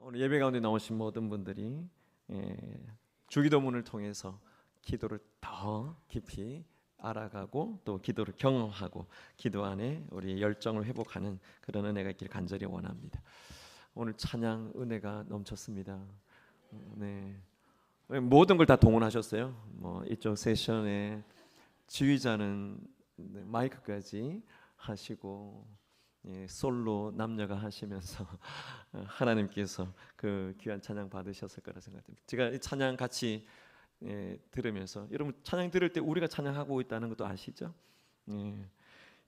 오늘 예배 가운데 나오신 모든 분들이 주기도문을 통해서 기도를 더 깊이 알아가고 또 기도를 경험하고 기도 안에 우리 열정을 회복하는 그런 은혜가 있기를 간절히 원합니다. 오늘 찬양 은혜가 넘쳤습니다. 네, 모든 걸 다 동원하셨어요. 이쪽 세션에 지휘자는 마이크까지 하시고 솔로 남녀가 하시면서 하나님께서 그 귀한 찬양 받으셨을 거라 생각합니다. 제가 이 찬양 같이 들으면서 여러분 찬양 들을 때 우리가 찬양하고 있다는 것도 아시죠?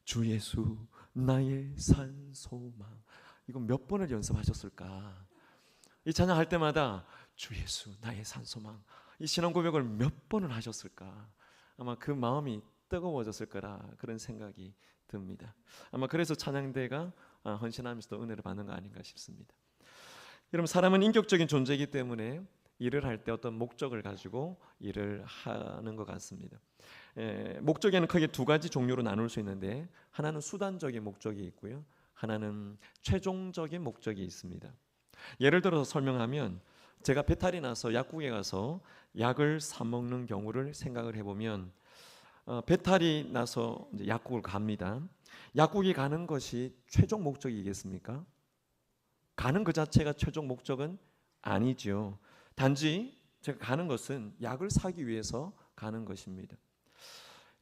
주 예수 나의 산 소망, 이거 몇 번을 연습하셨을까? 이 찬양할 때마다 주 예수 나의 산 소망, 이 신앙 고백을 몇 번을 하셨을까? 아마 그 마음이 뜨거워졌을 거라 그런 생각이 듭니다. 아마 그래서 찬양대가 헌신하면서도 은혜를 받는 거 아닌가 싶습니다. 여러분, 사람은 인격적인 존재이기 때문에 일을 할 때 어떤 목적을 가지고 일을 하는 것 같습니다. 목적에는 크게 두 가지 종류로 나눌 수 있는데, 하나는 수단적인 목적이 있고요, 하나는 최종적인 목적이 있습니다. 예를 들어서 설명하면, 제가 배탈이 나서 약국에 가서 약을 사 먹는 경우를 생각을 해보면, 배탈이 나서 이제 약국을 갑니다. 약국에 가는 것이 최종 목적이겠습니까? 가는 그 자체가 최종 목적은 아니죠. 단지 제가 가는 것은 약을 사기 위해서 가는 것입니다.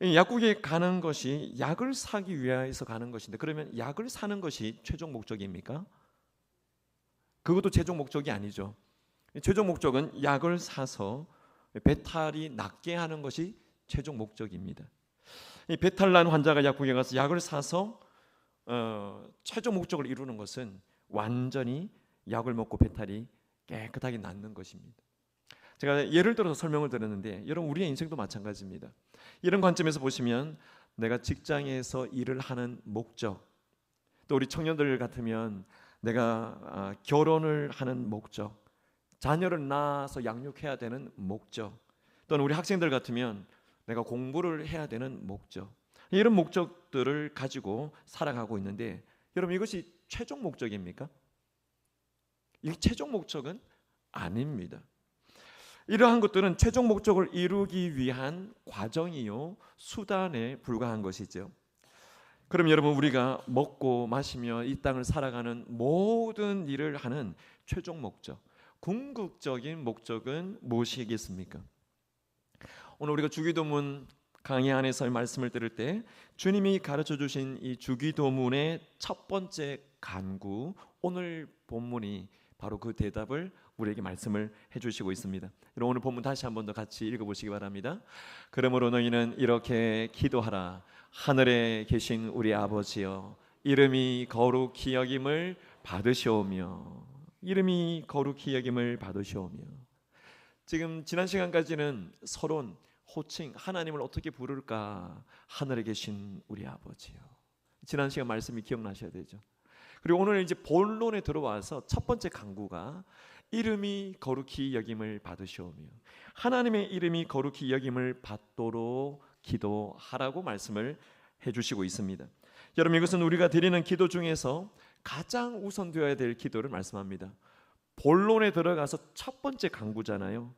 약국에 가는 것이 약을 사기 위해서 가는 것인데, 그러면 약을 사는 것이 최종 목적입니까? 그것도 최종 목적이 아니죠. 최종 목적은 약을 사서 배탈이 낫게 하는 것이 최종 목적입니다. 이 배탈난 환자가 약국에 가서 약을 사서 최종 목적을 이루는 것은 완전히 약을 먹고 배탈이 깨끗하게 낫는 것입니다. 제가 예를 들어서 설명을 드렸는데, 여러분 우리의 인생도 마찬가지입니다. 이런 관점에서 보시면 내가 직장에서 일을 하는 목적, 또 우리 청년들 같으면 내가 결혼을 하는 목적, 자녀를 낳아서 양육해야 되는 목적, 또는 우리 학생들 같으면 내가 공부를 해야 되는 목적, 이런 목적들을 가지고 살아가고 있는데, 여러분 이것이 최종 목적입니까? 이 최종 목적은 아닙니다. 이러한 것들은 최종 목적을 이루기 위한 과정이요, 수단에 불과한 것이죠. 그럼 여러분, 우리가 먹고 마시며 이 땅을 살아가는 모든 일을 하는 최종 목적, 궁극적인 목적은 무엇이겠습니까? 오늘 우리가 주기도문 강의 안에서의 말씀을 들을 때 주님이 가르쳐 주신 이 주기도문의 첫 번째 간구, 오늘 본문이 바로 그 대답을 우리에게 말씀을 해주시고 있습니다. 여러분, 오늘 본문 다시 한 번 더 같이 읽어보시기 바랍니다. 그러므로 너희는 이렇게 기도하라. 하늘에 계신 우리 아버지여, 이름이 거룩히 여김을 받으시오며, 이름이 거룩히 여김을 받으시오며. 지금 지난 시간까지는 서론, 호칭, 하나님을 어떻게 부를까? 하늘에 계신 우리 아버지요. 지난 시간 말씀이 기억나셔야 되죠. 그리고 오늘 이제 본론에 들어와서 첫 번째 간구가 이름이 거룩히 여김을 받으시오며, 하나님의 이름이 거룩히 여김을 받도록 기도하라고 말씀을 해주시고 있습니다. 여러분, 이것은 우리가 드리는 기도 중에서 가장 우선되어야 될 기도를 말씀합니다. 본론에 들어가서 첫 번째 간구잖아요.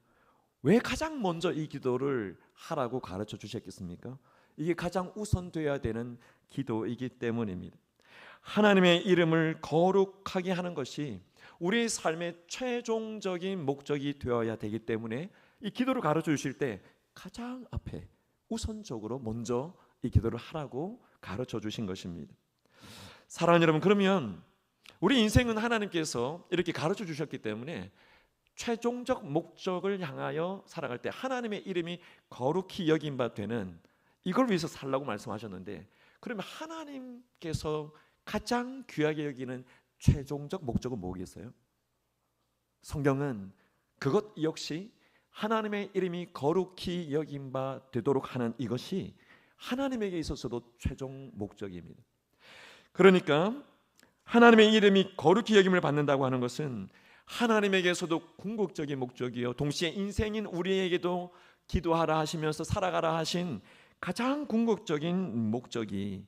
왜 가장 먼저 이 기도를 하라고 가르쳐 주셨겠습니까? 이게 가장 우선되어야 되는 기도이기 때문입니다. 하나님의 이름을 거룩하게 하는 것이 우리의 삶의 최종적인 목적이 되어야 되기 때문에 이 기도를 가르쳐 주실 때 가장 앞에 우선적으로 먼저 이 기도를 하라고 가르쳐 주신 것입니다. 사랑하는 여러분, 그러면 우리 인생은 하나님께서 이렇게 가르쳐 주셨기 때문에 최종적 목적을 향하여 살아갈 때 하나님의 이름이 거룩히 여긴 바 되는, 이걸 위해서 살라고 말씀하셨는데, 그러면 하나님께서 가장 귀하게 여기는 최종적 목적은 뭐겠어요? 성경은 그것 역시 하나님의 이름이 거룩히 여긴 바 되도록 하는 이것이 하나님에게 있어서도 최종 목적입니다. 그러니까 하나님의 이름이 거룩히 여김을 받는다고 하는 것은 하나님에게서도 궁극적인 목적이요, 동시에 인생인 우리에게도 기도하라 하시면서 살아가라 하신 가장 궁극적인 목적이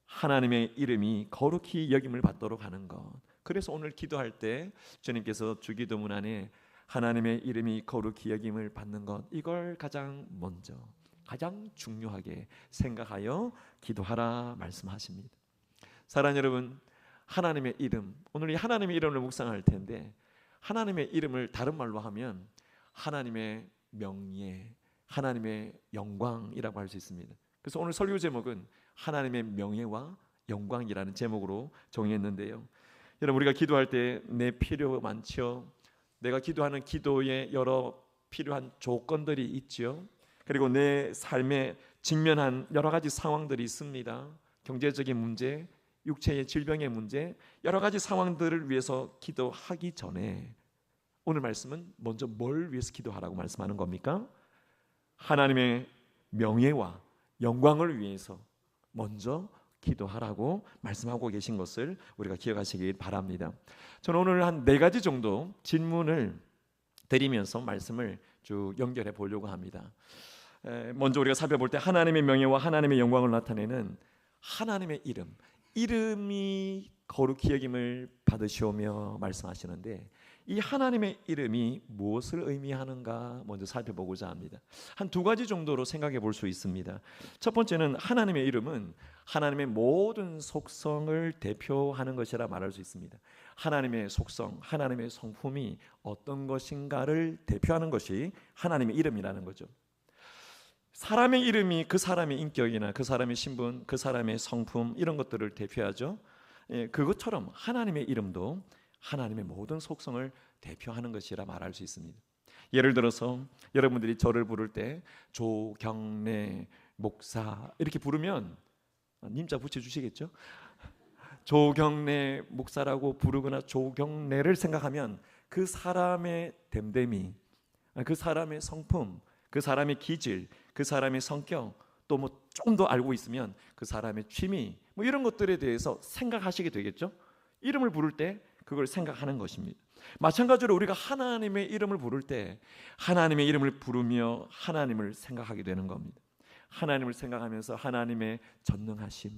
하나님의 이름이 거룩히 여김을 받도록 하는 것, 그래서 오늘 기도할 때 주님께서 주기도문 안에 하나님의 이름이 거룩히 여김을 받는 것, 이걸 가장 먼저 가장 중요하게 생각하여 기도하라 말씀하십니다. 사랑하는 여러분, 하나님의 이름, 오늘 이 하나님의 이름을 묵상할 텐데 하나님의 이름을 다른 말로 하면 하나님의 명예, 하나님의 영광이라고 할 수 있습니다. 그래서 오늘 설교 제목은 하나님의 명예와 영광이라는 제목으로 정했는데요. 여러분, 우리가 기도할 때 내 필요 많죠. 내가 기도하는 기도에 여러 필요한 조건들이 있죠. 그리고 내 삶에 직면한 여러 가지 상황들이 있습니다. 경제적인 문제, 육체의 질병의 문제, 여러 가지 상황들을 위해서 기도하기 전에 오늘 말씀은 먼저 뭘 위해서 기도하라고 말씀하는 겁니까? 하나님의 명예와 영광을 위해서 먼저 기도하라고 말씀하고 계신 것을 우리가 기억하시길 바랍니다. 저는 오늘 한 4가지 정도 질문을 드리면서 말씀을 쭉 연결해 보려고 합니다. 먼저 우리가 살펴볼 때 하나님의 명예와 하나님의 영광을 나타내는 하나님의 이름, 이름이 거룩히 여김을 받으시오며 말씀하시는데 이 하나님의 이름이 무엇을 의미하는가 먼저 살펴보고자 합니다. 한 2가지 정도로 생각해 볼 수 있습니다. 첫 번째는 하나님의 이름은 하나님의 모든 속성을 대표하는 것이라 말할 수 있습니다. 하나님의 속성, 하나님의 성품이 어떤 것인가를 대표하는 것이 하나님의 이름이라는 거죠. 사람의 이름이 그 사람의 인격이나 그 사람의 신분, 그 사람의 성품 이런 것들을 대표하죠. 그것처럼 하나님의 이름도 하나님의 모든 속성을 대표하는 것이라 말할 수 있습니다. 예를 들어서 여러분들이 저를 부를 때 조경래 목사 이렇게 부르면 님자 붙여주시겠죠? 조경래 목사라고 부르거나 조경래를 생각하면 그 사람의 됨됨이, 그 사람의 성품, 그 사람의 기질, 그 사람의 성격, 또 뭐 좀 더 알고 있으면 그 사람의 취미, 뭐 이런 것들에 대해서 생각하시게 되겠죠. 이름을 부를 때 그걸 생각하는 것입니다. 마찬가지로 우리가 하나님의 이름을 부를 때 하나님의 이름을 부르며 하나님을 생각하게 되는 겁니다. 하나님을 생각하면서 하나님의 전능하심,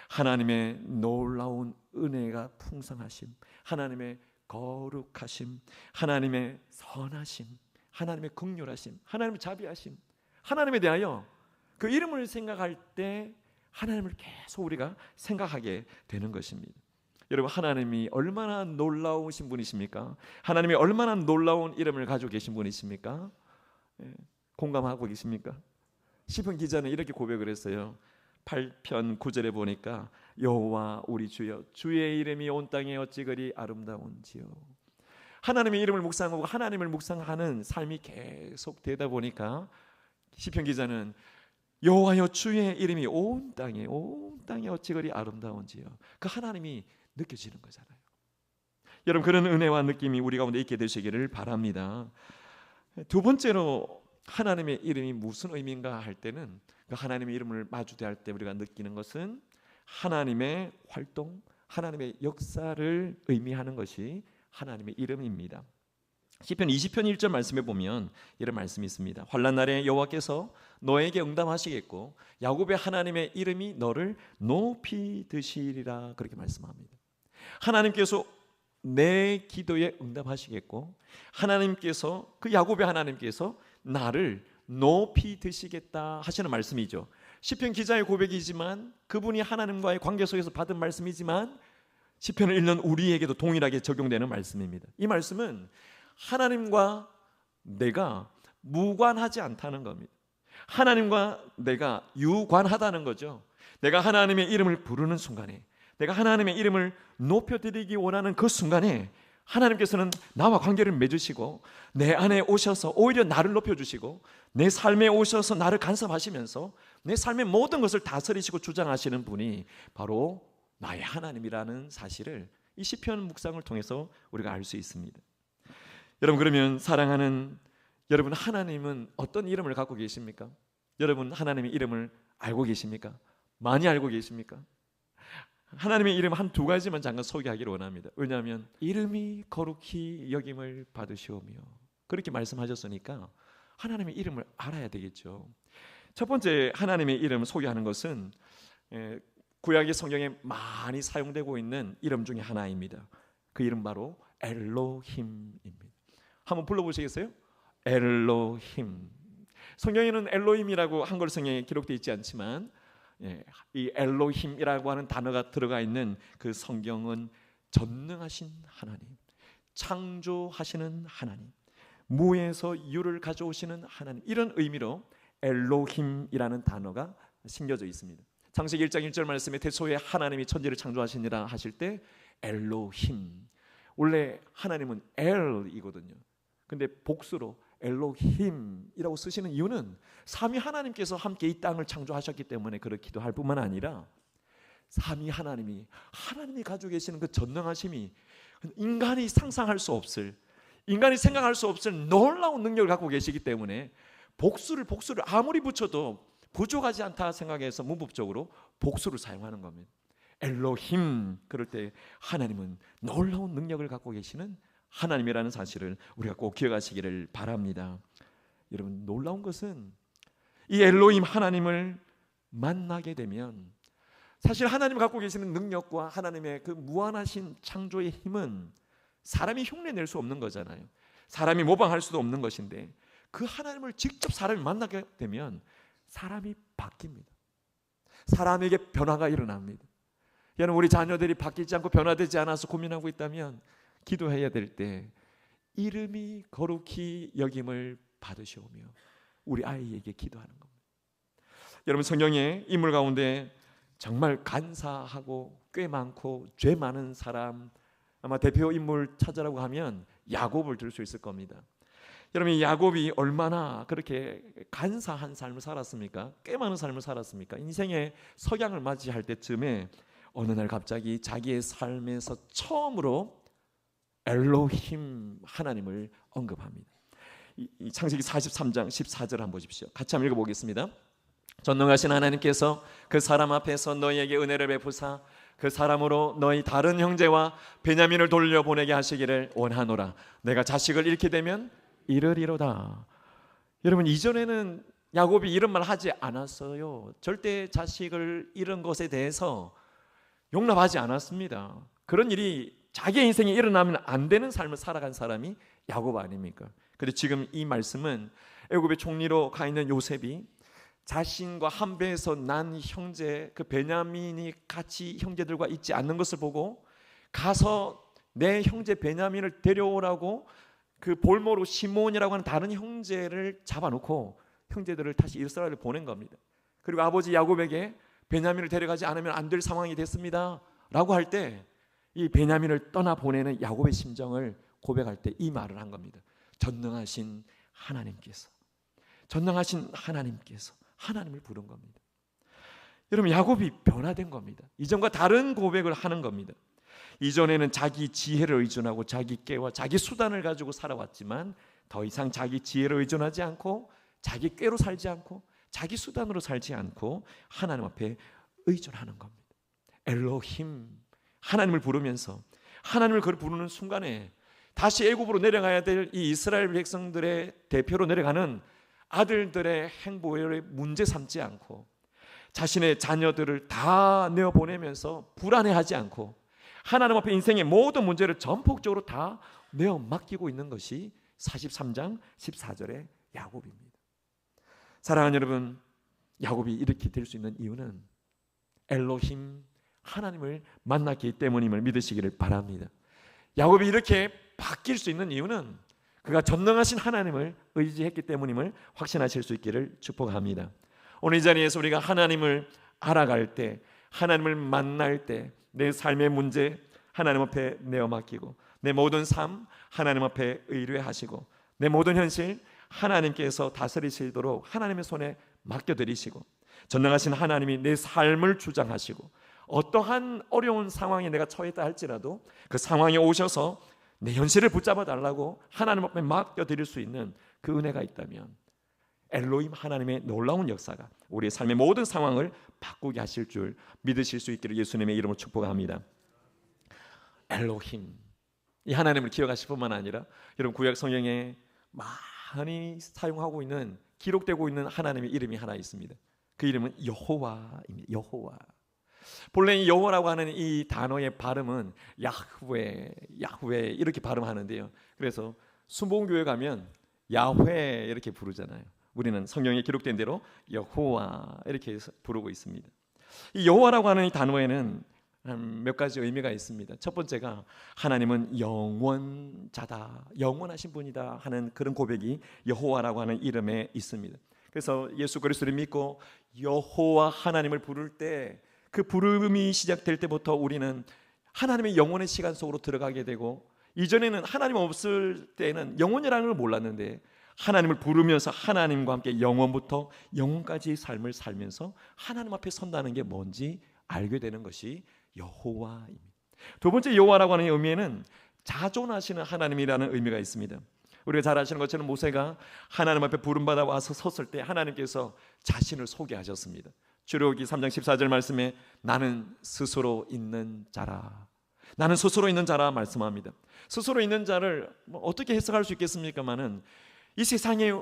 하나님의 놀라운 은혜가 풍성하심, 하나님의 거룩하심, 하나님의 선하심, 하나님의 긍휼하심, 하나님의 자비하심, 하나님에 대하여 그 이름을 생각할 때 하나님을 계속 우리가 생각하게 되는 것입니다. 여러분, 하나님이 얼마나 놀라우신 분이십니까? 하나님이 얼마나 놀라운 이름을 가지고 계신 분이십니까? 공감하고 계십니까? 시편 기자는 이렇게 고백을 했어요. 8편 9절에 보니까 여호와 우리 주여, 주의 이름이 온 땅에 어찌 그리 아름다운지요. 하나님의 이름을 묵상하고 하나님을 묵상하는 삶이 계속 되다 보니까 시편 기자는 여호와여, 주의 이름이 온 땅에 어찌 그리 아름다운지요. 그 하나님이 느껴지는 거잖아요. 여러분, 그런 은혜와 느낌이 우리 가운데 있게 되시기를 바랍니다. 2번째로 하나님의 이름이 무슨 의미인가 할 때는 그 하나님의 이름을 마주대할 때 우리가 느끼는 것은 하나님의 활동, 하나님의 역사를 의미하는 것이 하나님의 이름입니다. 시편 20편 1절 말씀에 보면 이런 말씀이 있습니다. 환난 날에 여호와께서 너에게 응답하시겠고 야곱의 하나님의 이름이 너를 높이 드시리라, 그렇게 말씀합니다. 하나님께서 내 기도에 응답하시겠고 하나님께서, 그 야곱의 하나님께서 나를 높이 드시겠다 하시는 말씀이죠. 시편 기자의 고백이지만 그분이 하나님과의 관계 속에서 받은 말씀이지만 시편을 읽는 우리에게도 동일하게 적용되는 말씀입니다. 이 말씀은 하나님과 내가 무관하지 않다는 겁니다. 하나님과 내가 유관하다는 거죠. 내가 하나님의 이름을 부르는 순간에, 내가 하나님의 이름을 높여드리기 원하는 그 순간에 하나님께서는 나와 관계를 맺으시고 내 안에 오셔서 오히려 나를 높여주시고 내 삶에 오셔서 나를 간섭하시면서 내 삶의 모든 것을 다스리시고 주장하시는 분이 바로 나의 하나님이라는 사실을 이 시편 묵상을 통해서 우리가 알 수 있습니다. 여러분, 그러면 사랑하는 여러분, 하나님은 어떤 이름을 갖고 계십니까? 여러분, 하나님의 이름을 알고 계십니까? 많이 알고 계십니까? 하나님의 이름 한 2가지만 잠깐 소개하기를 원합니다. 왜냐하면 이름이 거룩히 여김을 받으시오며 그렇게 말씀하셨으니까 하나님의 이름을 알아야 되겠죠. 첫 번째 하나님의 이름 소개하는 것은 구약의 성경에 많이 사용되고 있는 이름 중에 하나입니다. 그 이름 바로 엘로힘입니다. 한번 불러보시겠어요? 엘로힘. 성경에는 엘로힘이라고 한글 성경에 기록되어 있지 않지만 이 엘로힘이라고 하는 단어가 들어가 있는 그 성경은 전능하신 하나님, 창조하시는 하나님, 무에서 유를 가져오시는 하나님, 이런 의미로 엘로힘이라는 단어가 심겨져 있습니다. 창세기 1장 1절 말씀에 태초에 하나님이 천지를 창조하시니라 하실 때 엘로힘, 원래 하나님은 엘이거든요. 근데 복수로 엘로힘이라고 쓰시는 이유는 삼위 하나님께서 함께 이 땅을 창조하셨기 때문에 그렇기도 할 뿐만 아니라 삼위 하나님이 가지고 계시는 그 전능하심이 인간이 상상할 수 없을, 인간이 생각할 수 없을 놀라운 능력을 갖고 계시기 때문에 복수를 아무리 붙여도 부족하지 않다 생각해서 문법적으로 복수를 사용하는 겁니다. 엘로힘, 그럴 때 하나님은 놀라운 능력을 갖고 계시는 하나님이라는 사실을 우리가 꼭 기억하시기를 바랍니다. 여러분, 놀라운 것은 이 엘로힘 하나님을 만나게 되면 사실 하나님 갖고 계시는 능력과 하나님의 그 무한하신 창조의 힘은 사람이 흉내낼 수 없는 거잖아요. 사람이 모방할 수도 없는 것인데 그 하나님을 직접 사람이 만나게 되면 사람이 바뀝니다. 사람에게 변화가 일어납니다. 여러분, 우리 자녀들이 바뀌지 않고 변화되지 않아서 고민하고 있다면 기도해야 될 때 이름이 거룩히 여김을 받으시오며 우리 아이에게 기도하는 겁니다. 여러분, 성경의 인물 가운데 정말 간사하고 꽤 많고 죄 많은 사람, 아마 대표 인물 찾으라고 하면 야곱을 들 수 있을 겁니다. 여러분, 야곱이 얼마나 그렇게 간사한 삶을 살았습니까? 꽤 많은 삶을 살았습니까? 인생의 석양을 맞이할 때쯤에 어느 날 갑자기 자기의 삶에서 처음으로 엘로힘 하나님을 언급합니다. 이 창세기 43장 14절 한번 보십시오. 같이 한번 읽어보겠습니다. 전능하신 하나님께서 그 사람 앞에서 너희에게 은혜를 베푸사 그 사람으로 너희 다른 형제와 베냐민을 돌려보내게 하시기를 원하노라. 내가 자식을 잃게 되면 이르리로다. 여러분, 이전에는 야곱이 이런 말 하지 않았어요. 절대 자식을 잃은 것에 대해서 용납하지 않았습니다. 그런 일이 자기의 인생에 일어나면 안 되는 삶을 살아간 사람이 야곱 아닙니까? 그런데 지금 이 말씀은 애굽의 총리로 가 있는 요셉이 자신과 한 배에서 난 형제 그 베냐민이 같이 형제들과 있지 않는 것을 보고 가서 내 형제 베냐민을 데려오라고 그 볼모로 시몬이라고 하는 다른 형제를 잡아놓고 형제들을 다시 이스라엘을 보낸 겁니다. 그리고 아버지 야곱에게 베냐민을 데려가지 않으면 안 될 상황이 됐습니다 라고 할 때 이 베냐민을 떠나 보내는 야곱의 심정을 고백할 때 이 말을 한 겁니다. 전능하신 하나님께서 하나님을 부른 겁니다. 여러분, 야곱이 변화된 겁니다. 이전과 다른 고백을 하는 겁니다. 이전에는 자기 지혜를 의존하고 자기 꾀와 자기 수단을 가지고 살아왔지만 더 이상 자기 지혜를 의존하지 않고 자기 꾀로 살지 않고 자기 수단으로 살지 않고 하나님 앞에 의존하는 겁니다. 엘로힘, 하나님을 부르면서 하나님을 부르는 순간에 다시 애굽으로 내려가야 될 이 이스라엘 백성들의 대표로 내려가는 아들들의 행보를 문제 삼지 않고 자신의 자녀들을 다 내어보내면서 불안해하지 않고 하나님 앞에 인생의 모든 문제를 전폭적으로 다 내어 맡기고 있는 것이 43장 14절의 야곱입니다. 사랑하는 여러분, 야곱이 이렇게 될 수 있는 이유는 엘로힘 하나님을 만났기 때문임을 믿으시기를 바랍니다. 야곱이 이렇게 바뀔 수 있는 이유는 그가 전능하신 하나님을 의지했기 때문임을 확신하실 수 있기를 축복합니다. 오늘 이 자리에서 우리가 하나님을 알아갈 때, 하나님을 만날 때 내 삶의 문제 하나님 앞에 내어 맡기고 내 모든 삶 하나님 앞에 의뢰하시고 내 모든 현실 하나님께서 다스리시도록 하나님의 손에 맡겨드리시고 전능하신 하나님이 내 삶을 주장하시고 어떠한 어려운 상황에 내가 처했다 할지라도 그 상황에 오셔서 내 현실을 붙잡아 달라고 하나님 앞에 맡겨드릴 수 있는 그 은혜가 있다면 엘로힘 하나님의 놀라운 역사가 우리의 삶의 모든 상황을 바꾸게 하실 줄 믿으실 수 있기를 예수님의 이름으로 축복합니다. 엘로힘, 이 하나님을 기억하실 뿐만 아니라 여러분 구약 성경에 많이 사용하고 있는 기록되고 있는 하나님의 이름이 하나 있습니다. 그 이름은 여호와입니다. 여호와. 본래 이 여호와라고 하는 이 단어의 발음은 야흐웨, 야흐웨 이렇게 발음하는데요. 그래서 순복음교회 가면 야훼 이렇게 부르잖아요. 우리는 성경에 기록된 대로 여호와 이렇게 부르고 있습니다. 이 여호와라고 하는 이 단어에는 몇 가지 의미가 있습니다. 첫 번째가 하나님은 영원자다, 영원하신 분이다 하는 그런 고백이 여호와라고 하는 이름에 있습니다. 그래서 예수 그리스도를 믿고 여호와 하나님을 부를 때 그 부름이 시작될 때부터 우리는 하나님의 영원의 시간 속으로 들어가게 되고, 이전에는 하나님 없을 때는 영원이라는 걸 몰랐는데 하나님을 부르면서 하나님과 함께 영원부터 영원까지의 삶을 살면서 하나님 앞에 선다는 게 뭔지 알게 되는 것이 여호와입니다. 두 번째 여호와라고 하는 의미에는 자존하시는 하나님이라는 의미가 있습니다. 우리가 잘 아시는 것처럼 모세가 하나님 앞에 부름받아 와서 섰을 때 하나님께서 자신을 소개하셨습니다. 출애굽기 3장 14절 말씀에 나는 스스로 있는 자라, 나는 스스로 있는 자라 말씀합니다. 스스로 있는 자를 어떻게 해석할 수 있겠습니까마는 이 세상의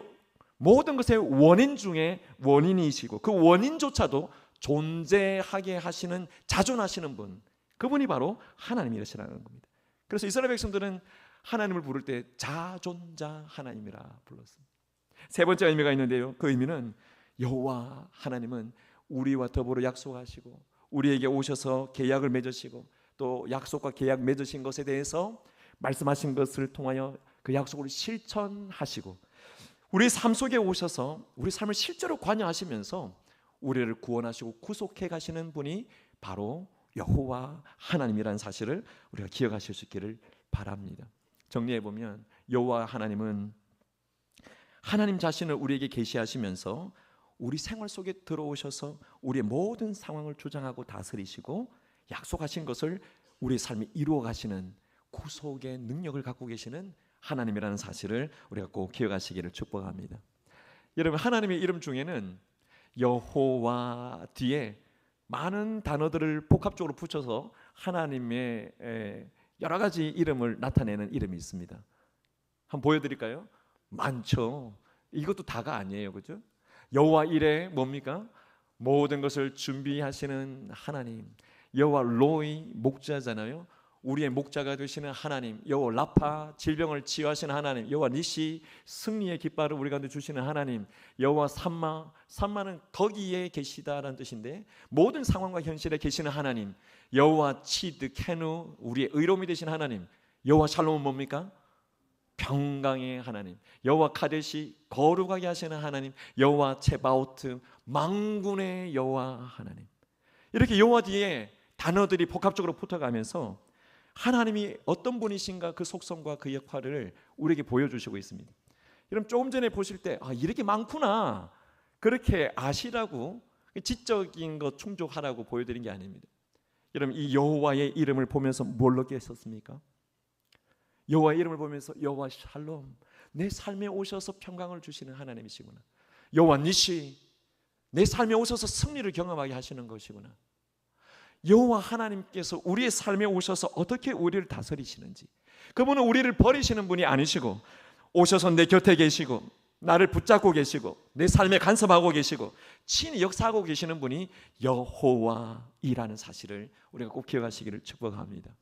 모든 것의 원인 중에 원인이시고 그 원인조차도 존재하게 하시는, 자존하시는 분, 그분이 바로 하나님이시라는 겁니다. 그래서 이스라엘 백성들은 하나님을 부를 때 자존자 하나님이라 불렀습니다. 세 번째 의미가 있는데요, 그 의미는 여호와 하나님은 우리와 더불어 약속하시고 우리에게 오셔서 계약을 맺으시고 또 약속과 계약 맺으신 것에 대해서 말씀하신 것을 통하여 그 약속을 실천하시고 우리 삶 속에 오셔서 우리 삶을 실제로 관여하시면서 우리를 구원하시고 구속해 가시는 분이 바로 여호와 하나님이라는 사실을 우리가 기억하실 수 있기를 바랍니다. 정리해 보면 여호와 하나님은 하나님 자신을 우리에게 계시하시면서 우리 생활 속에 들어오셔서 우리의 모든 상황을 주장하고 다스리시고 약속하신 것을 우리의 삶에 이루어 가시는 구속의 능력을 갖고 계시는 하나님이라는 사실을 우리가 꼭 기억하시기를 축복합니다. 여러분, 하나님의 이름 중에는 여호와 뒤에 많은 단어들을 복합적으로 붙여서 하나님의 여러 가지 이름을 나타내는 이름이 있습니다. 한번 보여드릴까요? 많죠. 이것도 다가 아니에요, 그죠? 여호와 이레 뭡니까? 모든 것을 준비하시는 하나님. 여호와 로이 목자잖아요. 우리의 목자가 되시는 하나님. 여호와 라파 질병을 치유하시는 하나님. 여호와 니시 승리의 깃발을 우리 가운데 주시는 하나님. 여호와 삼마, 삼마는 거기에 계시다라는 뜻인데 모든 상황과 현실에 계시는 하나님. 여호와 치드 케누 우리의 의로움이 되신 하나님. 여호와 샬롬은 뭡니까? 평강의 하나님. 여호와 카데시 거룩하게 하시는 하나님. 여호와 체바오트 만군의 여호와 하나님. 이렇게 여호와 뒤에 단어들이 복합적으로 붙어가면서 하나님이 어떤 분이신가 그 속성과 그 역할을 우리에게 보여주시고 있습니다. 여러분, 조금 전에 보실 때 이렇게 많구나 그렇게 아시라고 지적인 것 충족하라고 보여드린 게 아닙니다. 여러분, 이 여호와의 이름을 보면서 뭘 느꼈었습니까? 여호와의 이름을 보면서 여호와 샬롬, 내 삶에 오셔서 평강을 주시는 하나님이시구나. 여호와 니시, 내 삶에 오셔서 승리를 경험하게 하시는 것이구나. 여호와 하나님께서 우리의 삶에 오셔서 어떻게 우리를 다스리시는지, 그분은 우리를 버리시는 분이 아니시고 오셔서 내 곁에 계시고 나를 붙잡고 계시고 내 삶에 간섭하고 계시고 친히 역사하고 계시는 분이 여호와이라는 사실을 우리가 꼭 기억하시기를 축복합니다.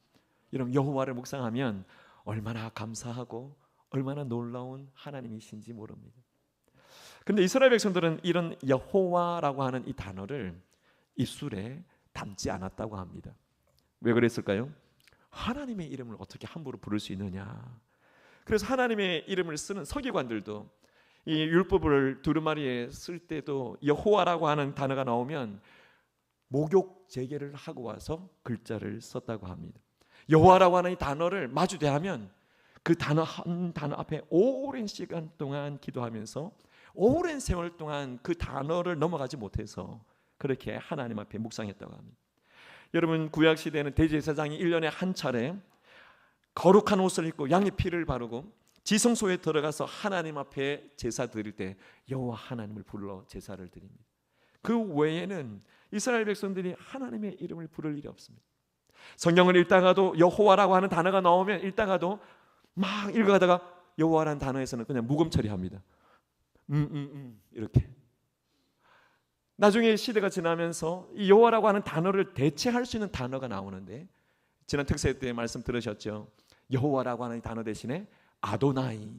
여러분, 여호와를 묵상하면 얼마나 감사하고 얼마나 놀라운 하나님이신지 모릅니다. 그런데 이스라엘 백성들은 이런 여호와라고 하는 이 단어를 입술에 담지 않았다고 합니다. 왜 그랬을까요? 하나님의 이름을 어떻게 함부로 부를 수 있느냐. 그래서 하나님의 이름을 쓰는 서기관들도 이 율법을 두루마리에 쓸 때도 여호와라고 하는 단어가 나오면 목욕 제계를 하고 와서 글자를 썼다고 합니다. 여호와라고 하는 이 단어를 마주대하면 그 단어 한 단어 앞에 오랜 시간 동안 기도하면서 오랜 세월 동안 그 단어를 넘어가지 못해서 그렇게 하나님 앞에 묵상했다고 합니다. 여러분, 구약 시대에는 대제사장이 1년에 한 차례 거룩한 옷을 입고 양의 피를 바르고 지성소에 들어가서 하나님 앞에 제사 드릴 때 여호와 하나님을 불러 제사를 드립니다. 그 외에는 이스라엘 백성들이 하나님의 이름을 부를 일이 없습니다. 성경을 읽다가도 여호와라고 하는 단어가 나오면 읽다가도 막 읽어가다가 여호와라는 단어에서는 그냥 묵음 처리합니다. 이렇게 나중에 시대가 지나면서 이 여호와라고 하는 단어를 대체할 수 있는 단어가 나오는데, 지난 특세 때 말씀 들으셨죠? 여호와라고 하는 이 단어 대신에 아도나이,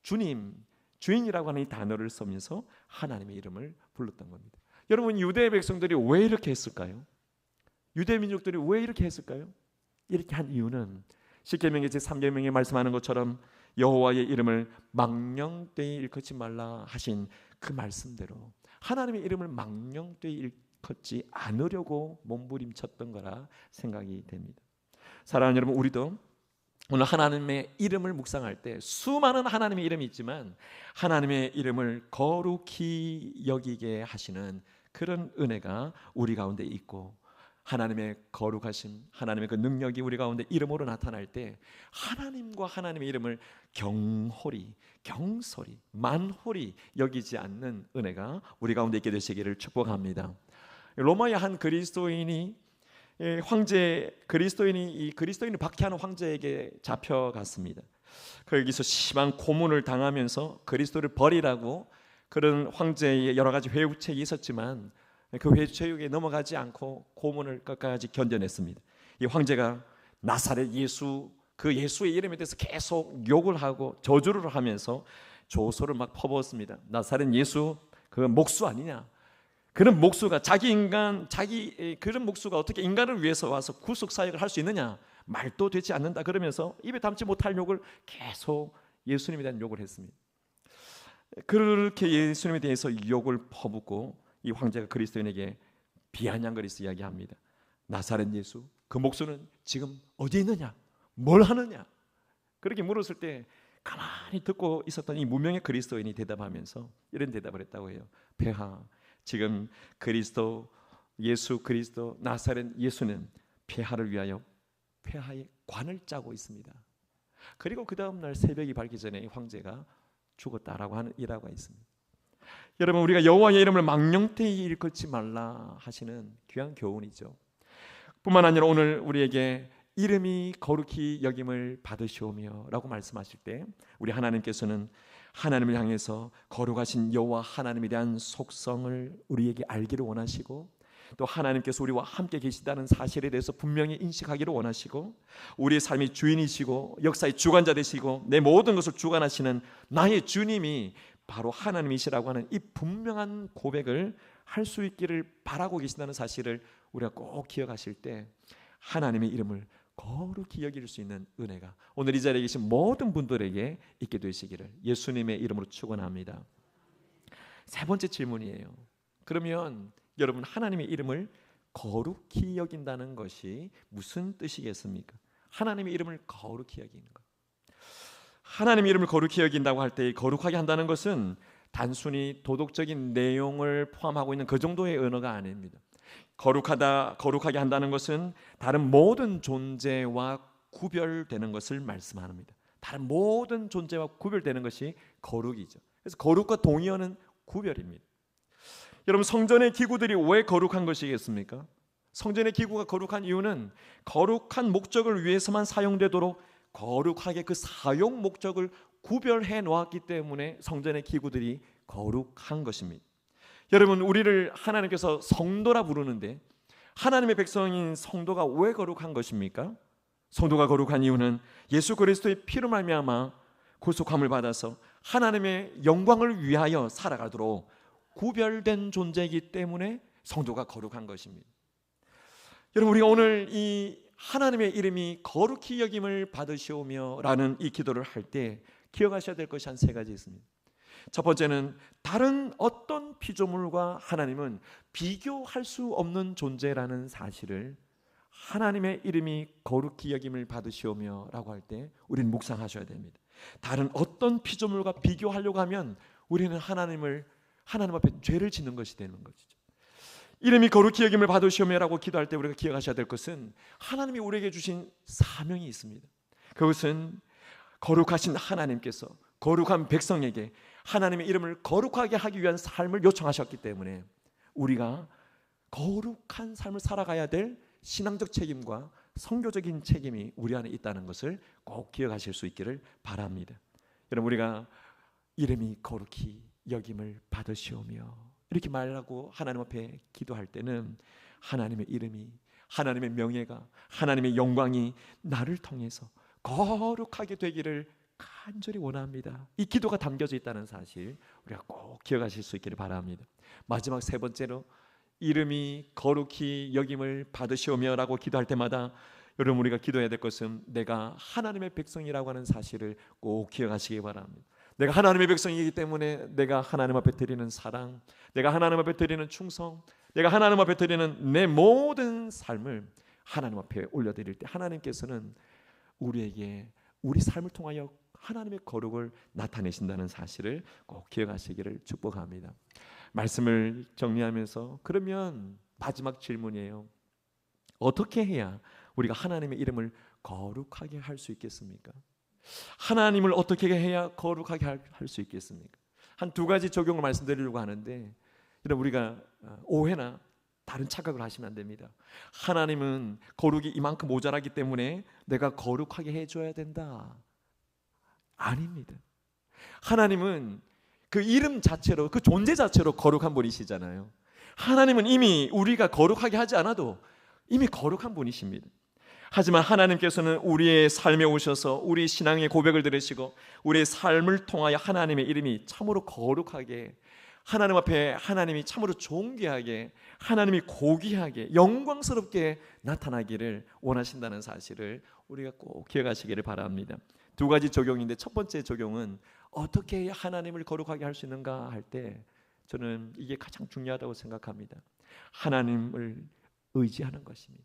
주님, 주인이라고 하는 이 단어를 쓰면서 하나님의 이름을 불렀던 겁니다. 여러분, 유대 백성들이 왜 이렇게 했을까요? 유대 민족들이 왜 이렇게 했을까요? 이렇게 한 이유는 십계명의 제3계명에 말씀하는 것처럼 여호와의 이름을 망령되이 일컫지 말라 하신 그 말씀대로 하나님의 이름을 망령되이 일컫지 않으려고 몸부림쳤던 거라 생각이 됩니다. 사랑하는 여러분, 우리도 오늘 하나님의 이름을 묵상할 때 수많은 하나님의 이름이 있지만 하나님의 이름을 거룩히 여기게 하시는 그런 은혜가 우리 가운데 있고, 하나님의 거룩하심, 하나님의 그 능력이 우리 가운데 이름으로 나타날 때 하나님과 하나님의 이름을 경홀히, 경솔히, 만홀히 여기지 않는 은혜가 우리 가운데 있게 되시기를 축복합니다. 로마의 한 그리스도인이 그리스도인을 박해하는 황제에게 잡혀갔습니다. 거기서 심한 고문을 당하면서 그리스도를 버리라고 그런 황제의 여러 가지 회유책이 있었지만 그 회유책에 넘어가지 않고 고문을 끝까지 견뎌냈습니다. 이 황제가 나사렛 예수, 그 예수의 이름에 대해서 계속 욕을 하고 저주를 하면서 조소를 막 퍼부었습니다. 나사렛 예수 그 목수 아니냐? 그런 목수가 그런 목수가 어떻게 인간을 위해서 와서 구속 사역을 할 수 있느냐? 말도 되지 않는다. 그러면서 입에 담지 못할 욕을 계속 예수님에 대한 욕을 했습니다. 그렇게 예수님에 대해서 욕을 퍼붓고 이 황제가 그리스도인에게 비아냥거리서 이야기합니다. 나사렛 예수, 그 목수는 지금 어디 있느냐? 뭘 하느냐? 그렇게 물었을 때 가만히 듣고 있었던 이 무명의 그리스도인이 대답하면서 이런 대답을 했다고 해요. 폐하, 지금 예수 그리스도 나사렛 예수는 폐하를 위하여 폐하의 관을 짜고 있습니다. 그리고 그 다음 날 새벽이 밝기 전에 황제가 죽었다라고 하는 일화가 있습니다. 여러분, 우리가 여호와의 이름을 망령되이 일컫지 말라 하시는 귀한 교훈이죠. 뿐만 아니라 오늘 우리에게 이름이 거룩히 여김을 받으시오며 라고 말씀하실 때 우리 하나님께서는 하나님을 향해서 거룩하신 여호와 하나님에 대한 속성을 우리에게 알기를 원하시고, 또 하나님께서 우리와 함께 계시다는 사실에 대해서 분명히 인식하기를 원하시고, 우리의 삶의 주인이시고 역사의 주관자 되시고 내 모든 것을 주관하시는 나의 주님이 바로 하나님이시라고 하는 이 분명한 고백을 할 수 있기를 바라고 계신다는 사실을 우리가 꼭 기억하실 때 하나님의 이름을 거룩히 여길 수 있는 은혜가 오늘 이 자리에 계신 모든 분들에게 있게 되시기를 예수님의 이름으로 축원합니다. 세 번째 질문이에요. 그러면 여러분, 하나님의 이름을 거룩히 여긴다는 것이 무슨 뜻이겠습니까? 하나님의 이름을 거룩히 여기는 것. 하나님의 이름을 거룩히 여긴다고 할 때 거룩하게 한다는 것은 단순히 도덕적인 내용을 포함하고 있는 그 정도의 언어가 아닙니다. 거룩하게 한다는 것은 다른 모든 존재와 구별되는 것을 말씀합니다. 다른 모든 존재와 구별되는 것이 거룩이죠. 그래서 거룩과 동의어는 구별입니다. 여러분, 성전의 기구들이 왜 거룩한 것이겠습니까? 성전의 기구가 거룩한 이유는 거룩한 목적을 위해서만 사용되도록 거룩하게 그 사용 목적을 구별해 놓았기 때문에 성전의 기구들이 거룩한 것입니다. 여러분, 우리를 하나님께서 성도라 부르는데 하나님의 백성인 성도가 왜 거룩한 것입니까? 성도가 거룩한 이유는 예수 그리스도의 피로 말미암아 구속함을 받아서 하나님의 영광을 위하여 살아가도록 구별된 존재이기 때문에 성도가 거룩한 것입니다. 여러분, 우리가 오늘 이 하나님의 이름이 거룩히 여김을 받으시오며 라는 이 기도를 할 때 기억하셔야 될 것이 한 세 가지 있습니다. 첫 번째는 다른 어떤 피조물과 하나님은 비교할 수 없는 존재라는 사실을 하나님의 이름이 거룩히 여김을 받으시오며 라고 할 때 우리는 묵상하셔야 됩니다. 다른 어떤 피조물과 비교하려고 하면 우리는 하나님 앞에 죄를 짓는 것이 되는 것이죠. 이름이 거룩히 여김을 받으시오며 라고 기도할 때 우리가 기억하셔야 될 것은 하나님이 우리에게 주신 사명이 있습니다. 그것은 거룩하신 하나님께서 거룩한 백성에게 하나님의 이름을 거룩하게 하기 위한 삶을 요청하셨기 때문에 우리가 거룩한 삶을 살아가야 될 신앙적 책임과 선교적인 책임이 우리 안에 있다는 것을 꼭 기억하실 수 있기를 바랍니다. 여러분, 우리가 이름이 거룩히 여김을 받으시오며 이렇게 말하고 하나님 앞에 기도할 때는 하나님의 이름이, 하나님의 명예가, 하나님의 영광이 나를 통해서 거룩하게 되기를 간절히 원합니다. 이 기도가 담겨져 있다는 사실 우리가 꼭 기억하실 수 있기를 바랍니다. 마지막 세 번째로 이름이 거룩히 여김을 받으시오며 라고 기도할 때마다 여러분 우리가 기도해야 될 것은 내가 하나님의 백성이라고 하는 사실을 꼭 기억하시기 바랍니다. 내가 하나님의 백성이기 때문에 내가 하나님 앞에 드리는 사랑, 내가 하나님 앞에 드리는 충성, 내가 하나님 앞에 드리는 내 모든 삶을 하나님 앞에 올려드릴 때 하나님께서는 우리에게 우리 삶을 통하여 하나님의 거룩을 나타내신다는 사실을 꼭 기억하시기를 축복합니다. 말씀을 정리하면서 그러면 마지막 질문이에요. 어떻게 해야 우리가 하나님의 이름을 거룩하게 할 수 있겠습니까? 하나님을 어떻게 해야 거룩하게 할 수 있겠습니까? 한 두 가지 적용을 말씀드리려고 하는데 우리가 오해나 다른 착각을 하시면 안 됩니다. 하나님은 거룩이 이만큼 모자라기 때문에 내가 거룩하게 해줘야 된다. 아닙니다. 하나님은 그 이름 자체로, 그 존재 자체로 거룩한 분이시잖아요. 하나님은 이미 우리가 거룩하게 하지 않아도 이미 거룩한 분이십니다. 하지만 하나님께서는 우리의 삶에 오셔서 우리 신앙의 고백을 들으시고 우리의 삶을 통하여 하나님의 이름이 참으로 거룩하게, 하나님 앞에 하나님이 참으로 존귀하게, 하나님이 고귀하게 영광스럽게 나타나기를 원하신다는 사실을 우리가 꼭 기억하시기를 바랍니다. 두 가지 적용인데 첫 번째 적용은 어떻게 해야 하나님을 거룩하게 할 수 있는가 할 때 저는 이게 가장 중요하다고 생각합니다. 하나님을 의지하는 것입니다.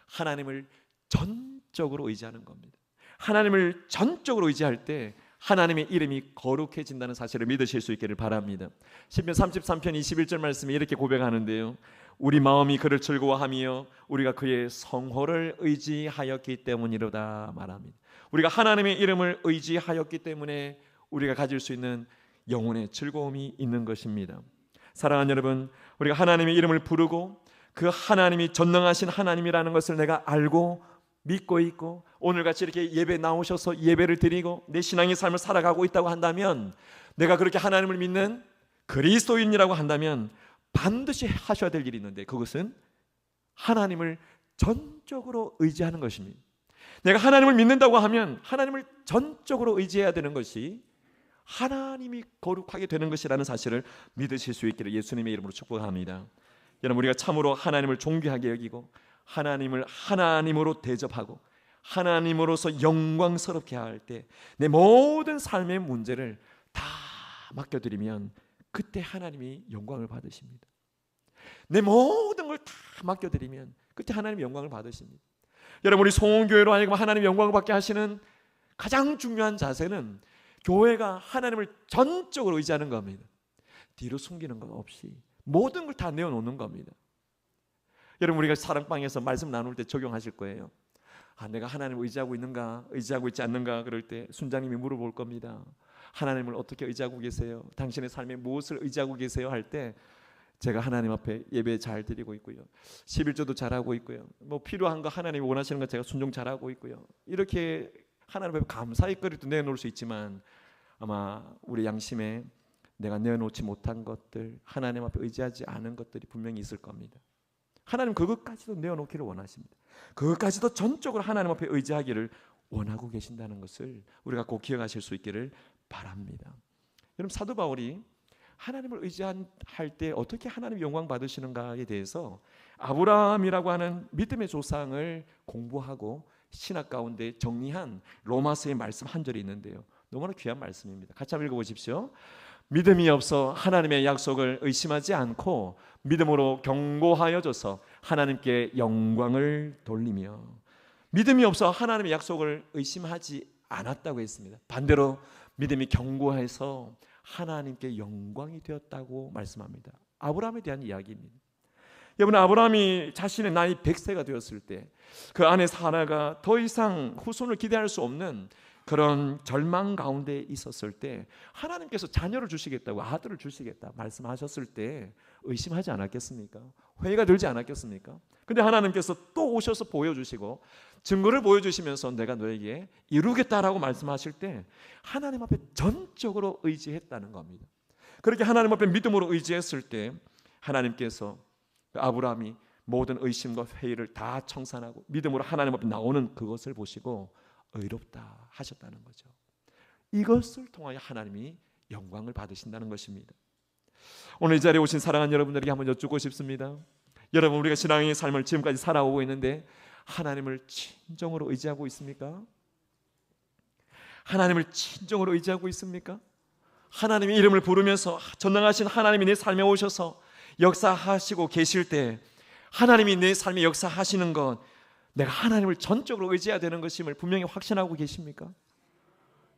하나님을 전적으로 의지하는 겁니다. 하나님을 전적으로 의지할 때 하나님의 이름이 거룩해진다는 사실을 믿으실 수 있기를 바랍니다. 시편 33편 21절 말씀이 이렇게 고백하는데요. 우리 마음이 그를 즐거워하며 우리가 그의 성호를 의지하였기 때문이로다 말합니다. 우리가 하나님의 이름을 의지하였기 때문에 우리가 가질 수 있는 영혼의 즐거움이 있는 것입니다. 사랑하는 여러분, 우리가 하나님의 이름을 부르고 그 하나님이 전능하신 하나님이라는 것을 내가 알고 믿고 있고 오늘같이 이렇게 예배 나오셔서 예배를 드리고 내 신앙의 삶을 살아가고 있다고 한다면, 내가 그렇게 하나님을 믿는 그리스도인이라고 한다면 반드시 하셔야 될 일이 있는데 그것은 하나님을 전적으로 의지하는 것입니다. 내가 하나님을 믿는다고 하면 하나님을 전적으로 의지해야 되는 것이 하나님이 거룩하게 되는 것이라는 사실을 믿으실 수 있기를 예수님의 이름으로 축복합니다. 여러분, 우리가 참으로 하나님을 존귀하게 여기고 하나님을 하나님으로 대접하고 하나님으로서 영광스럽게 할 때 내 모든 삶의 문제를 다 맡겨드리면 그때 하나님이 영광을 받으십니다. 내 모든 걸 다 맡겨드리면 그때 하나님이 영광을 받으십니다. 여러분, 우리 송원교회로 하여금 하나님의 영광을 받게 하시는 가장 중요한 자세는 교회가 하나님을 전적으로 의지하는 겁니다. 뒤로 숨기는 것 없이 모든 걸 다 내어놓는 겁니다. 여러분, 우리가 사랑방에서 말씀 나눌 때 적용하실 거예요. 내가 하나님을 의지하고 있는가, 의지하고 있지 않는가 그럴 때 순장님이 물어볼 겁니다. 하나님을 어떻게 의지하고 계세요? 당신의 삶에 무엇을 의지하고 계세요? 할 때 제가 하나님 앞에 예배 잘 드리고 있고요, 11조도 잘하고 있고요, 뭐 필요한 거 하나님이 원하시는 거 제가 순종 잘하고 있고요, 이렇게 하나님 앞에 감사의 거리도 내어놓을 수 있지만 아마 우리 양심에 내가 내어놓지 못한 것들, 하나님 앞에 의지하지 않은 것들이 분명히 있을 겁니다. 하나님 그것까지도 내어놓기를 원하십니다. 그것까지도 전적으로 하나님 앞에 의지하기를 원하고 계신다는 것을 우리가 꼭 기억하실 수 있기를 바랍니다. 여러분, 사도 바울이 하나님을 의지할 때 어떻게 하나님 영광 받으시는가에 대해서 아브라함이라고 하는 믿음의 조상을 공부하고 신학 가운데 정리한 로마서의 말씀 한 절이 있는데요, 너무나 귀한 말씀입니다. 같이 한번 읽어보십시오. 믿음이 없어 하나님의 약속을 의심하지 않고 믿음으로 경고하여져서 하나님께 영광을 돌리며, 믿음이 없어 하나님의 약속을 의심하지 않았다고 했습니다. 반대로 믿음이 경고해서 하나님께 영광이 되었다고 말씀합니다. 아브라함에 대한 이야기입니다. 여러분, 아브라함이 자신의 나이 100세가 되었을 때 그 아내 사라가 더 이상 후손을 기대할 수 없는 그런 절망 가운데 있었을 때 하나님께서 자녀를 주시겠다고, 아들을 주시겠다 말씀하셨을 때 의심하지 않았겠습니까? 회의가 들지 않았겠습니까? 근데 하나님께서 또 오셔서 보여주시고 증거를 보여주시면서 내가 너에게 이루겠다라고 말씀하실 때 하나님 앞에 전적으로 의지했다는 겁니다. 그렇게 하나님 앞에 믿음으로 의지했을 때 하나님께서 아브라함이 모든 의심과 회의를 다 청산하고 믿음으로 하나님 앞에 나오는 그것을 보시고 의롭다 하셨다는 거죠. 이것을 통하여 하나님이 영광을 받으신다는 것입니다. 오늘 이 자리에 오신 사랑하는 여러분들에게 한번 여쭙고 싶습니다. 여러분, 우리가 신앙의 삶을 지금까지 살아오고 있는데 하나님을 진정으로 의지하고 있습니까? 하나님을 진정으로 의지하고 있습니까? 하나님의 이름을 부르면서 전능하신 하나님이 내 삶에 오셔서 역사하시고 계실 때 하나님이 내 삶에 역사하시는 건 내가 하나님을 전적으로 의지해야 되는 것임을 분명히 확신하고 계십니까?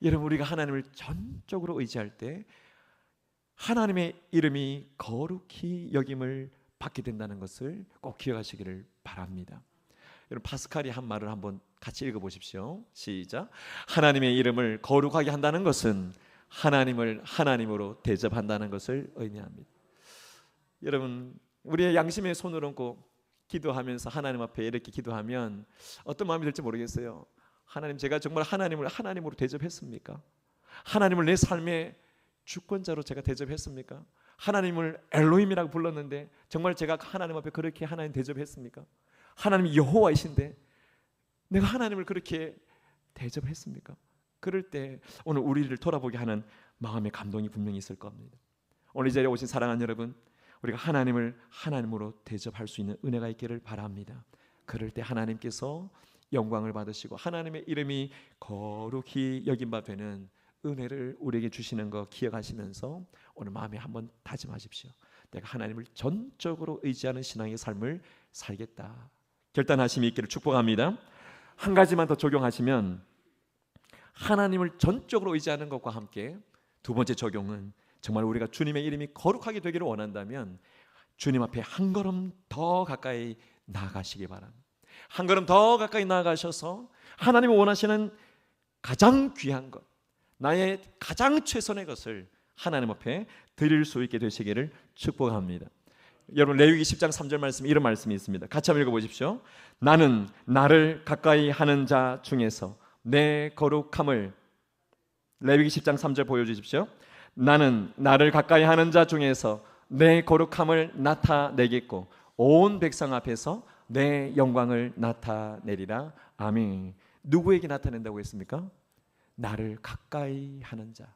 여러분, 우리가 하나님을 전적으로 의지할 때 하나님의 이름이 거룩히 여김을 받게 된다는 것을 꼭 기억하시기를 바랍니다. 여러분, 파스칼이 한 말을 한번 같이 읽어보십시오. 시작. 하나님의 이름을 거룩하게 한다는 것은 하나님을 하나님으로 대접한다는 것을 의미합니다. 여러분, 우리의 양심의 손을 얹고 기도하면서 하나님 앞에 이렇게 기도하면 어떤 마음이 들지 모르겠어요. 하나님, 제가 정말 하나님을 하나님으로 대접했습니까? 하나님을 내 삶의 주권자로 제가 대접했습니까? 하나님을 엘로힘이라고 불렀는데 정말 제가 하나님 앞에 그렇게 하나님 대접했습니까? 하나님이 여호와이신데 내가 하나님을 그렇게 대접했습니까? 그럴 때 오늘 우리를 돌아보게 하는 마음의 감동이 분명히 있을 겁니다. 오늘 이 자리에 오신 사랑하는 여러분, 우리가 하나님을 하나님으로 대접할 수 있는 은혜가 있기를 바랍니다. 그럴 때 하나님께서 영광을 받으시고 하나님의 이름이 거룩히 여긴 바 되는 은혜를 우리에게 주시는 거 기억하시면서 오늘 마음에 한번 다짐하십시오. 내가 하나님을 전적으로 의지하는 신앙의 삶을 살겠다 결단하심이 있기를 축복합니다. 한 가지만 더 적용하시면 하나님을 전적으로 의지하는 것과 함께 두 번째 적용은 정말 우리가 주님의 이름이 거룩하게 되기를 원한다면 주님 앞에 한 걸음 더 가까이 나아가시기 바랍니다. 한 걸음 더 가까이 나아가셔서 하나님이 원하시는 가장 귀한 것, 나의 가장 최선의 것을 하나님 앞에 드릴 수 있게 되시기를 축복합니다. 여러분, 레위기 10장 3절 말씀, 이런 말씀이 있습니다. 같이 한번 읽어보십시오. 나는 나를 가까이 하는 자 중에서 내 거룩함을, 레위기 10장 3절 보여주십시오. 나는 나를 가까이 하는 자 중에서 내 거룩함을 나타내겠고 온 백성 앞에서 내 영광을 나타내리라. 아멘. 누구에게 나타낸다고 했습니까? 나를 가까이 하는 자,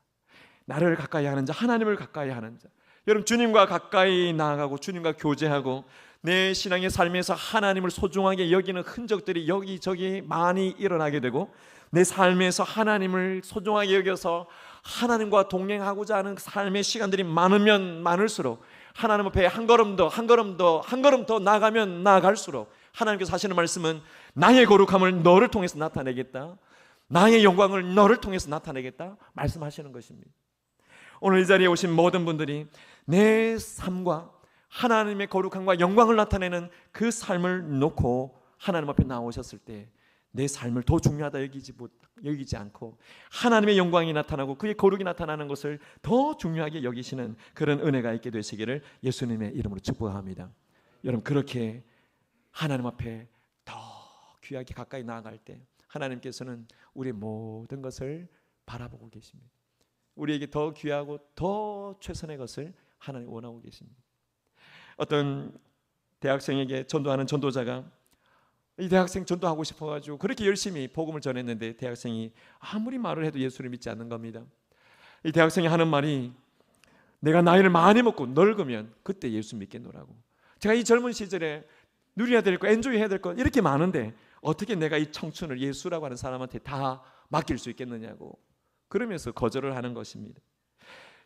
나를 가까이 하는 자, 하나님을 가까이 하는 자. 여러분, 주님과 가까이 나아가고 주님과 교제하고 내 신앙의 삶에서 하나님을 소중하게 여기는 흔적들이 여기저기 많이 일어나게 되고 내 삶에서 하나님을 소중하게 여겨서 하나님과 동행하고자 하는 삶의 시간들이 많으면 많을수록 하나님 앞에 한 걸음 더 나아가면 나아갈수록 하나님께서 하시는 말씀은 나의 거룩함을 너를 통해서 나타내겠다, 나의 영광을 너를 통해서 나타내겠다 말씀하시는 것입니다. 오늘 이 자리에 오신 모든 분들이 내 삶과 하나님의 거룩함과 영광을 나타내는 그 삶을 놓고 하나님 앞에 나오셨을 때 내 삶을 더 중요하다 여기지 않고 하나님의 영광이 나타나고 그의 거룩이 나타나는 것을 더 중요하게 여기시는 그런 은혜가 있게 되시기를 예수님의 이름으로 축복합니다. 여러분, 그렇게 하나님 앞에 더 귀하게 가까이 나아갈 때 하나님께서는 우리의 모든 것을 바라보고 계십니다. 우리에게 더 귀하고 더 최선의 것을 하나님 원하고 계십니다. 어떤 대학생에게 전도하는 전도자가 이 대학생 전도하고 싶어가지고 그렇게 열심히 복음을 전했는데 대학생이 아무리 말을 해도 예수를 믿지 않는 겁니다. 이 대학생이 하는 말이 내가 나이를 많이 먹고 늙으면 그때 예수 믿겠노라고. 제가 이 젊은 시절에 누려야 될 거, 엔조이 해야 될 거 이렇게 많은데 어떻게 내가 이 청춘을 예수라고 하는 사람한테 다 맡길 수 있겠느냐고 그러면서 거절을 하는 것입니다.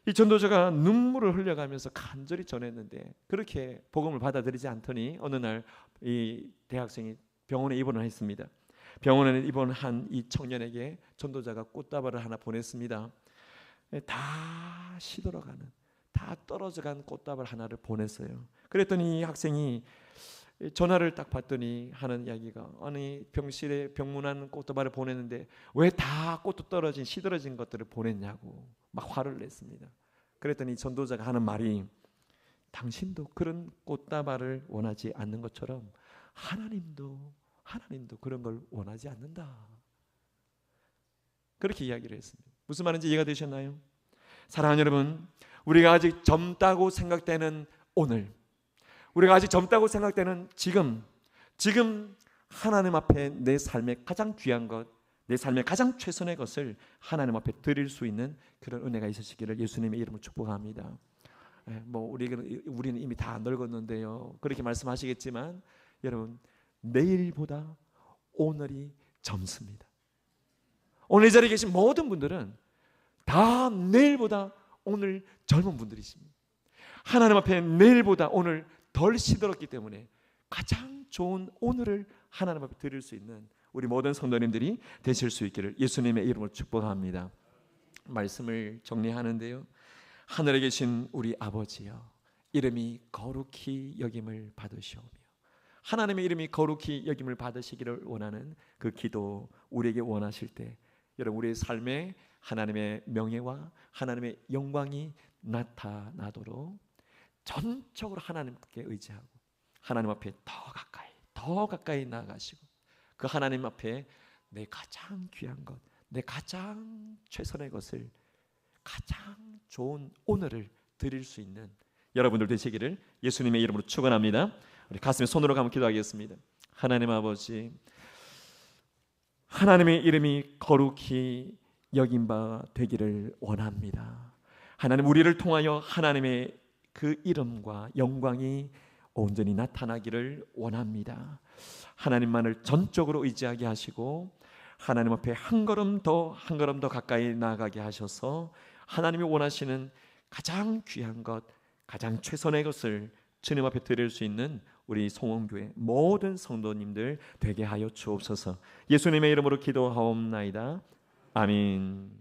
이 전도자가 눈물을 흘려가면서 간절히 전했는데 그렇게 복음을 받아들이지 않더니 어느 날 이 대학생이 병원에 입원을 했습니다. 병원에 입원한 이 청년에게 전도자가 꽃다발을 하나 보냈습니다. 다 시들어가는, 다 떨어져간 꽃다발 하나를 보냈어요. 그랬더니 이 학생이 전화를 딱 받더니 하는 이야기가, 아니 병실에 병문안 꽃다발을 보냈는데 왜 다 꽃도 떨어진 시들어진 것들을 보냈냐고 막 화를 냈습니다. 그랬더니 전도자가 하는 말이 당신도 그런 꽃다발을 원하지 않는 것처럼 하나님도 그런 걸 원하지 않는다. 그렇게 이야기를 했습니다. 무슨 말인지 이해가 되셨나요? 사랑하는 여러분, 우리가 아직 젊다고 생각되는 오늘, 우리가 아직 젊다고 생각되는 지금 하나님 앞에 내 삶의 가장 귀한 것, 내 삶의 가장 최선의 것을 하나님 앞에 드릴 수 있는 그런 은혜가 있으시기를 예수님의 이름으로 축복합니다. 우리는 이미 다 늙었는데요, 그렇게 말씀하시겠지만 여러분, 내일보다 오늘이 젊습니다. 오늘 이 자리에 계신 모든 분들은 다 내일보다 오늘 젊은 분들이십니다. 하나님 앞에 내일보다 오늘 덜 시들었기 때문에 가장 좋은 오늘을 하나님 앞에 드릴 수 있는 우리 모든 성도님들이 되실 수 있기를 예수님의 이름으로 축복합니다. 말씀을 정리하는데요, 하늘에 계신 우리 아버지여, 이름이 거룩히 여김을 받으시오며, 하나님의 이름이 거룩히 여김을 받으시기를 원하는 그 기도 우리에게 원하실 때, 여러분, 우리의 삶에 하나님의 명예와 하나님의 영광이 나타나도록 전적으로 하나님께 의지하고 하나님 앞에 더 가까이 나아가시고 그 하나님 앞에 내 가장 귀한 것, 내 가장 최선의 것을, 가장 좋은 오늘을 드릴 수 있는 여러분들 되시기를 예수님의 이름으로 축원합니다. 우리 가슴에 손으로 감아 기도하겠습니다. 하나님 아버지, 하나님의 이름이 거룩히 여긴 바 되기를 원합니다. 하나님, 우리를 통하여 하나님의 그 이름과 영광이 온전히 나타나기를 원합니다. 하나님만을 전적으로 의지하게 하시고 하나님 앞에 한 걸음 더 가까이 나아가게 하셔서 하나님이 원하시는 가장 귀한 것, 가장 최선의 것을 주님 앞에 드릴 수 있는 우리 송원교회 모든 성도님들 되게 하여 주옵소서. 예수님의 이름으로 기도하옵나이다. 아멘.